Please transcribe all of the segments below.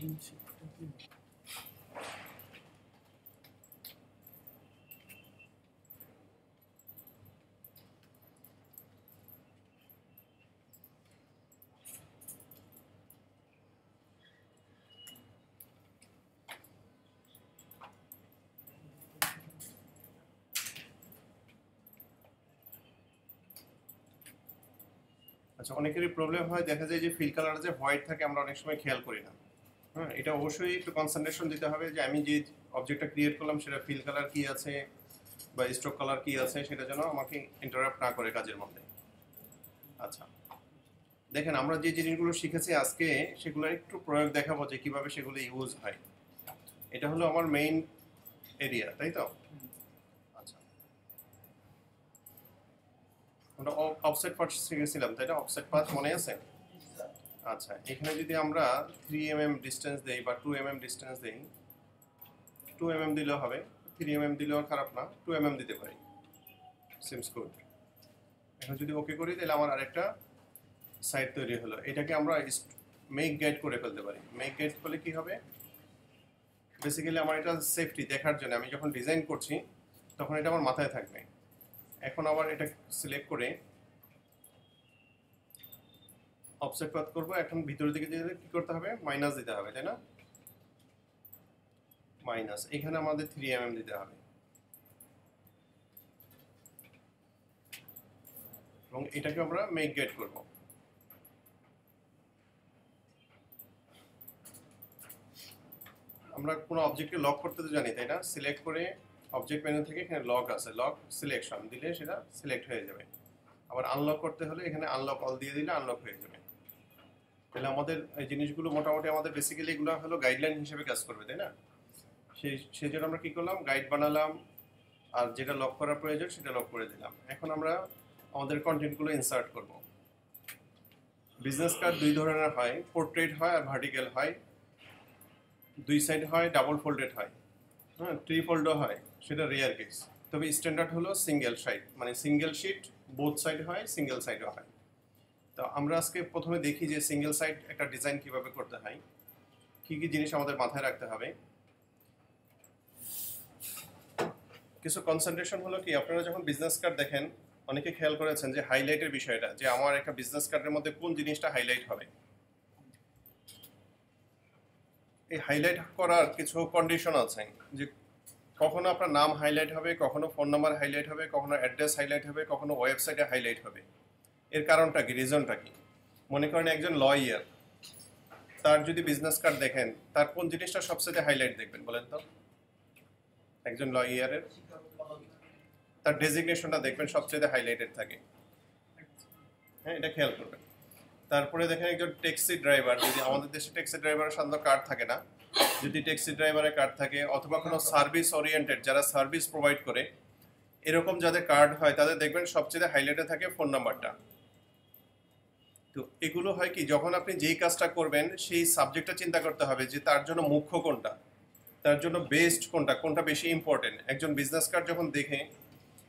আচ্ছা, অনেকেরই প্রবলেম হয়, দেখা যায় যে ফিল কালার যে হোয়াইট থাকে আমরা অনেক সময় খেয়াল করি না। হ্যাঁ, এটা অবশ্যই একটু কনসেন্ট্রেশন দিতে হবে যে আমি যে অবজেক্টটা ক্রিয়েট করলাম সেটা ফিল কালার কি আছে বা স্ট্রোক কালার কি আছে সেটা যেন আমাকে ইন্টারাপ্ট না করে কাজের মধ্যে। আচ্ছা, দেখেন আমরা যে জিনিসগুলো শিখেছি আজকে সেগুলোর একটু প্রয়োগ দেখাবো যে কিভাবে সেগুলো ইউজ হয়। এটা হলো আমার মেইন এরিয়া, তাই তো? আচ্ছা, আমরা অফসেট পাথ শিখেছিলাম, তাই না? অফসেট পাথ মনে আছে? আচ্ছা, এখানে যদি আমরা 3 mm ডিস্টেন্স দেই বা 2 mm ডিস্টেন্স দেই, 2 mm দিলেও হবে, 3 mm দিলেও খারাপ না, 2 mm দিতে পারি, সিমস গুড। এখন যদি ওকে করি তাহলে আমার আরেকটা সাইড তৈরি হলো। এটাকে আমরা মেক গাইড করে ফেলতে পারি। মেক গাইড করলে কি হবে, বেসিক্যালি আমার এটা সেফটি দেখার জন্য আমি যখন ডিজাইন করছি তখন এটা আমার মাথায় থাকবে। এখন আবার এটা সিলেক্ট করে অফসেট পাথ করবো। এখন ভিতরের দিকে যেতে কি করতে হবে, মাইনাস দিতে হবে, তাই না? মাইনাস, এখানে আমাদের 3 mm দিতে হবে এবং এটাকে আমরা মেক গাইড করব। আমরা কোনো অবজেক্টকে লক করতে তো জানি, তাই না? সিলেক্ট করে অবজেক্ট মেনু থেকে এখানে লক আছে, লক সিলেকশন দিলে সেটা সিলেক্ট হয়ে যাবে। আবার আনলক করতে হলে এখানে আনলক অল দিয়ে দিলে আনলক হয়ে যাবে। তাহলে আমাদের এই জিনিসগুলো মোটামুটি আমাদের বেসিক্যালি এগুলো হলো গাইডলাইন হিসেবে কাজ করবে, তাই না? সেই জন্য আমরা কি করলাম, গাইড বানালাম আর যেটা লক করার প্রয়োজন সেটা লক করে দিলাম। এখন আমরা আমাদের কন্টেন্টগুলো ইনসার্ট করব। বিজনেস কার্ড দুই ধরনের হয়, পোর্ট্রেট হয় আর ভার্টিক্যাল হয়। দুই সাইড হয়, ডাবল ফোল্ডেড হয়, হ্যাঁ, থ্রি ফোল্ডও হয়, সেটা রেয়ার কেস। তবে স্ট্যান্ডার্ড হলো সিঙ্গেল সাইড, মানে সিঙ্গেল শিট, বোথ সাইড হয়, সিঙ্গেল সাইডও হয়। তো আমরা আজকে প্রথমে দেখি যে সিঙ্গেল সাইড একটা ডিজাইন কিভাবে করতে হয়, কি কি জিনিস আমাদের মাথায় রাখতে হবে। কিছু কনসেন্ট্রেশন হলো কি, আপনারা যখন বিজনেস কার্ড দেখেন অনেকে খেয়াল করেছেন যে হাইলাইটের বিষয়টা, যে আমার একটা বিজনেস কার্ডের মধ্যে কোন জিনিসটা হাইলাইট হবে। এই হাইলাইট করার কিছু কন্ডিশন আছে, যে কখনো আপনার নাম হাইলাইট হবে, কখনো ফোন নাম্বার হাইলাইট হবে, কখনো অ্যাড্রেস হাইলাইট হবে, কখনো ওয়েবসাইটে হাইলাইট হবে। এর কারণটা কি, রিজনটা কি? মনে করেন একজন লয়ার, তার যদি বিজনেস কার্ড দেখেন তার কোন জিনিসটা সবচেয়ে হাইলাইট দেখবেন বলেন তো? একজন লয়ারের তার ডেজিগনেশনটা দেখবেন সবচেয়ে হাইলাইটেড থাকে। হ্যাঁ, এটা খেয়াল করবেন। তারপরে দেখেন একজন ট্যাক্সি ড্রাইভার, যদি আমাদের দেশে ট্যাক্সি ড্রাইভারের সাধারণত কার্ড থাকে না, যদি ট্যাক্সি ড্রাইভারের কার্ড থাকে অথবা কোনো সার্ভিস ওরিয়েন্টেড যারা সার্ভিস প্রোভাইড করে এরকম যাদের কার্ড হয় তাদের দেখবেন সবচেয়ে হাইলাইটে থাকে ফোন নাম্বারটা। তো এগুলো হয় কি, যখন আপনি যেই কাজটা করবেন সেই সাবজেক্টটা চিন্তা করতে হবে যে তার জন্য মুখ্য কোনটা, তার জন্য বেস্ট কোনটা, কোনটা বেশি ইম্পর্টেন্ট। একজন বিজনেস কার্ড যখন দেখে,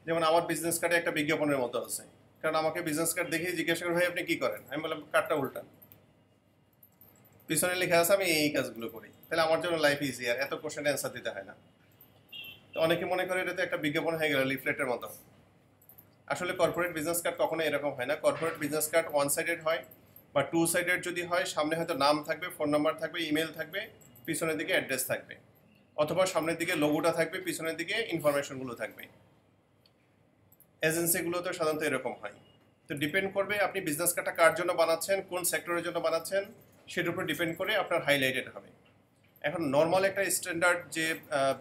যেমন আমার বিজনেস কার্ডে একটা বিজ্ঞাপনের মতো আছে, কারণ আমাকে বিজনেস কার্ড দেখেই জিজ্ঞাসা করে ভাই আপনি কি করেন, আমি বললাম কার্ডটা উল্টান, পিছনে লেখা আছে আমি এই কাজগুলো করি, তাহলে আমার জন্য লাইফ ইজি, আর এত কোশ্চেন অ্যান্সার দিতে হয় না। তো অনেকে মনে করে এটা তো একটা বিজ্ঞাপন হয়ে গেল, লিফলেটের মতো। আসলে কর্পোরেট বিজনেস কার্ড কখনো এরকম হয় না। Corporate business card one sided হয় বা টু সাইডেড যদি হয়, সামনে হয়তো নাম থাকবে, ফোন নাম্বার থাকবে, ইমেল থাকবে, পিছনের দিকে অ্যাড্রেস থাকবে, অথবা সামনের দিকে লোগোটা থাকবে, পিছনের দিকে ইনফরমেশনগুলো থাকবে। এজেন্সিগুলো তো সাধারণত এরকম হয়। তো ডিপেন্ড করবে আপনি বিজনেস কার্ডটা কার জন্য বানাচ্ছেন, কোন সেক্টরের জন্য বানাচ্ছেন, সেটার উপর ডিপেন্ড করে আপনার হাইলাইটেড হবে। এখন নর্মাল একটা স্ট্যান্ডার্ড যে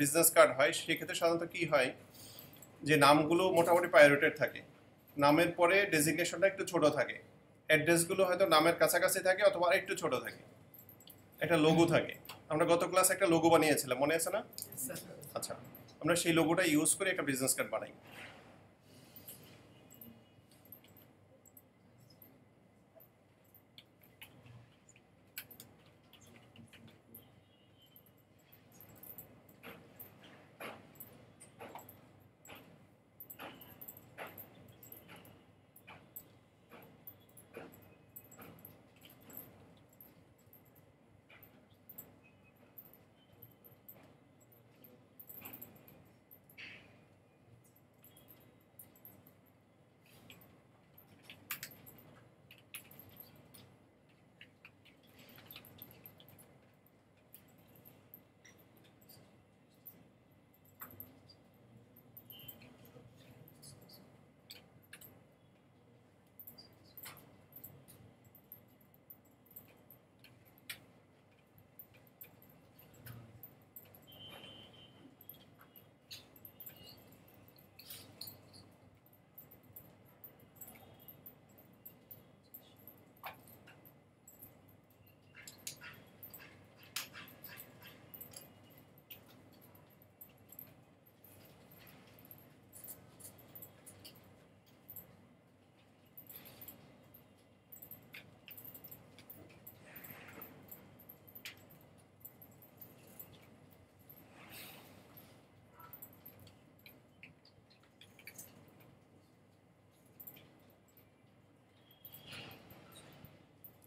বিজনেস কার্ড হয় সেক্ষেত্রে সাধারণত কী হয়, যে নামগুলো মোটামুটি প্রায়োরিটেড থাকে, নামের পরে ডেজিগনেশনটা একটু ছোট থাকে, অ্যাড্রেসগুলো হয়তো নামের কাছাকাছি থাকে অথবা একটু ছোট থাকে, একটা লোগো থাকে। আমরা গত ক্লাসে একটা লোগো বানিয়েছিলাম, মনে আছে না? আচ্ছা, আমরা সেই লোগোটা ইউজ করে একটা বিজনেস কার্ড বানাই।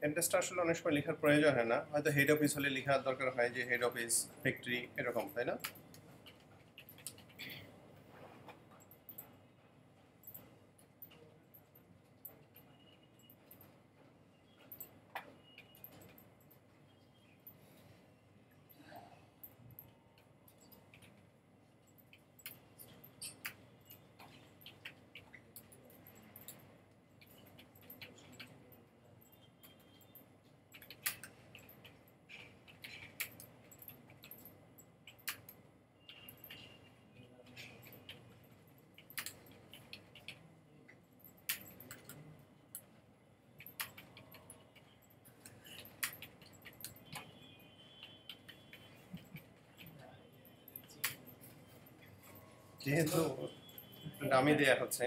অ্যাড্রেসটা আসলে অনেক সময় লেখার প্রয়োজন হয় না, হয়তো হেড অফিস হলে লেখার দরকার হয় যে হেড অফিস, ফ্যাক্টরি এরকম, তাই না? যেহেতু দামি দেয়া হচ্ছে,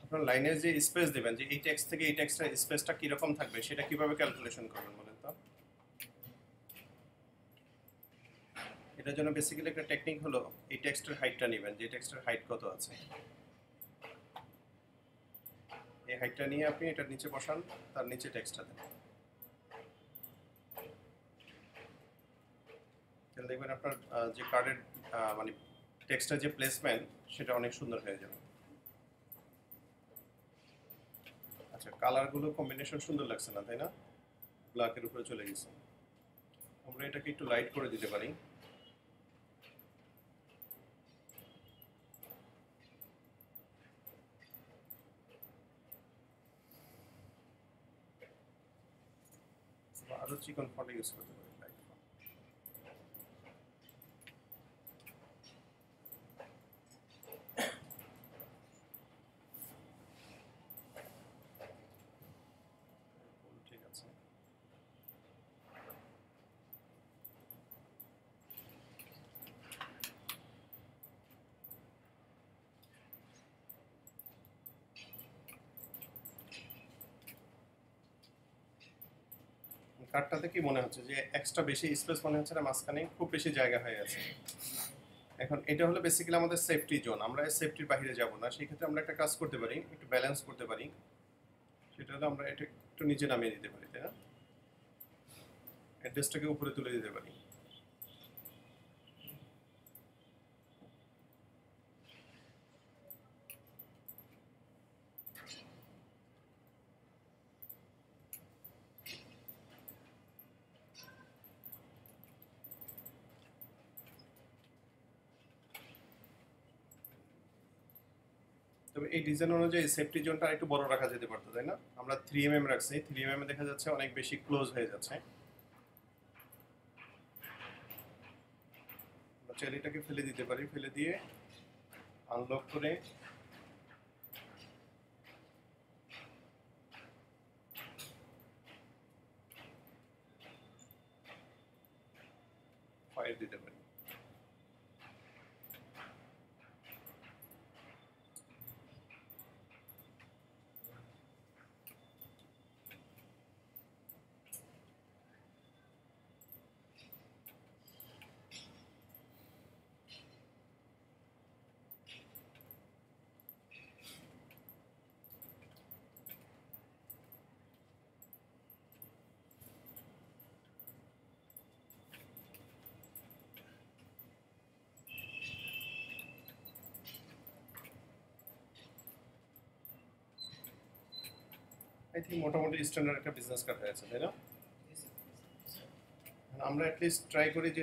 আপনার লাইনের যে স্পেস দিবেন, যে এই টেক্সট থেকে এই টেক্সটের স্পেসটা কিরকম থাকবে সেটা কিভাবে ক্যালকুলেশন করবেন বলেন তো? এটার জন্য বেসিক্যালি একটা টেকনিক হলো এই টেক্সটের হাইটটা নেবেন, যে টেক্সটের হাইট কত আছে, এই হাইটটা নিয়ে আপনি এটার নিচে বসান, তার নিচে টেক্সটটা দেন, তাহলে দেখবেন আপনার যে কার্ডের মানে টেক্সটের যে প্লেসমেন্ট সেটা অনেক সুন্দর হয়ে যাবে। আচ্ছা, কালারগুলো কম্বিনেশন সুন্দর লাগছে না, তাই না? ব্ল্যাকের উপরে চলে গেছে। আমরা এটাকে একটু লাইট করে দিতে পারি। আরো চিকন ফন্ট ইউজ করতে পারি, লাইট ফন্ট। ঠিক আছে। কার্ডটাতে কি মনে হচ্ছে যে এক্সট্রা বেশি স্পেস মনে হচ্ছে না? মাঝখানে খুব বেশি জায়গা হয়ে আছে। এখন এটা হলো বেসিক্যালি আমাদের সেফটি জোন, আমরা সেফটির বাইরে যাব না। সেই ক্ষেত্রে আমরা একটা কাজ করতে পারি, একটু ব্যালেন্স করতে পারি। সেটা হলো আমরা এটা একটু নিচে নামিয়ে দিতে পারি, তাই না? অ্যাড্রেসটাকে উপরে তুলে দিতে পারি। তবে এই ডিজাইন অনুযায়ী সেফটি জোনটা একটু বড় রাখা যেতে পারতো, তাই না? আমরা 3mm রাখছি, 3mm দেখা যাচ্ছে অনেক বেশি ক্লোজ হয়ে যাচ্ছে। আমরা চাইলে এটাকে ফেলে দিতে পারি, ফেলে দিয়ে আনলক করে ফায়ার দিতে পারি। আই থিঙ্ক মোটামুটি স্ট্যান্ডার্ড একটা বিজনেস কার্ড হয়েছে, তাই না? আমরা অ্যাটলিস্ট ট্রাই করি যে